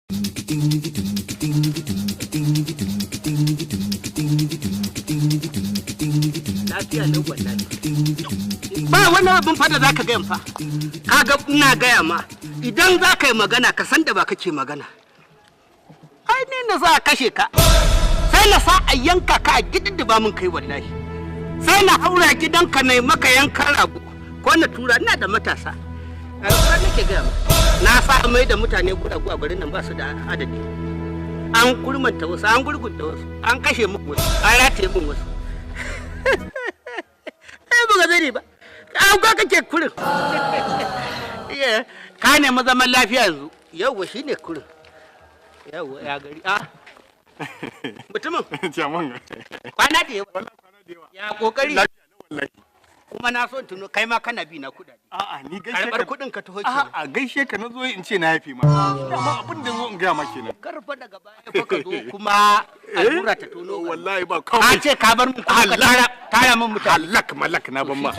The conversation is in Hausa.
Ba wani abin fada za ka gayan fa, kaga ina gaya ma idan za ka yi magana ka san da ba kake magana. Ai ni na za a kashe ka, sai na sa a yanka ka a gididdiba min kai wallahi. Sai na haura gidanka na maka yankan rago ko na tura ina da matasa. Alƙar nake gaya ma, na sa mai da mutane guragu a garin nan ba su da adadi. An kurmanta wasu, an gurgunta wasu, an kashe muku wasu, an rataye mun wasu. Ai ba zai ba. An ka kake kurin. Ka nemi zaman lafiya yanzu. Yawwa shine kurin. Yawwa ya gari. Mutumin. Jaman. Kwana da yawa. Ya kokari. Kuma na so tuno kai ma kana bi na kudade. A'a ni gaishe ka kudin ka taho kenan. A'a gaishe ka nazo in ce na yafe ma. Amma abin da zo in ga ma kenan. Karfa daga baya fa ka zo kuma allura ta tono. Wallahi ba kawai. A ce ka bar mu ka tara min mutane. Halak malak na ban ma.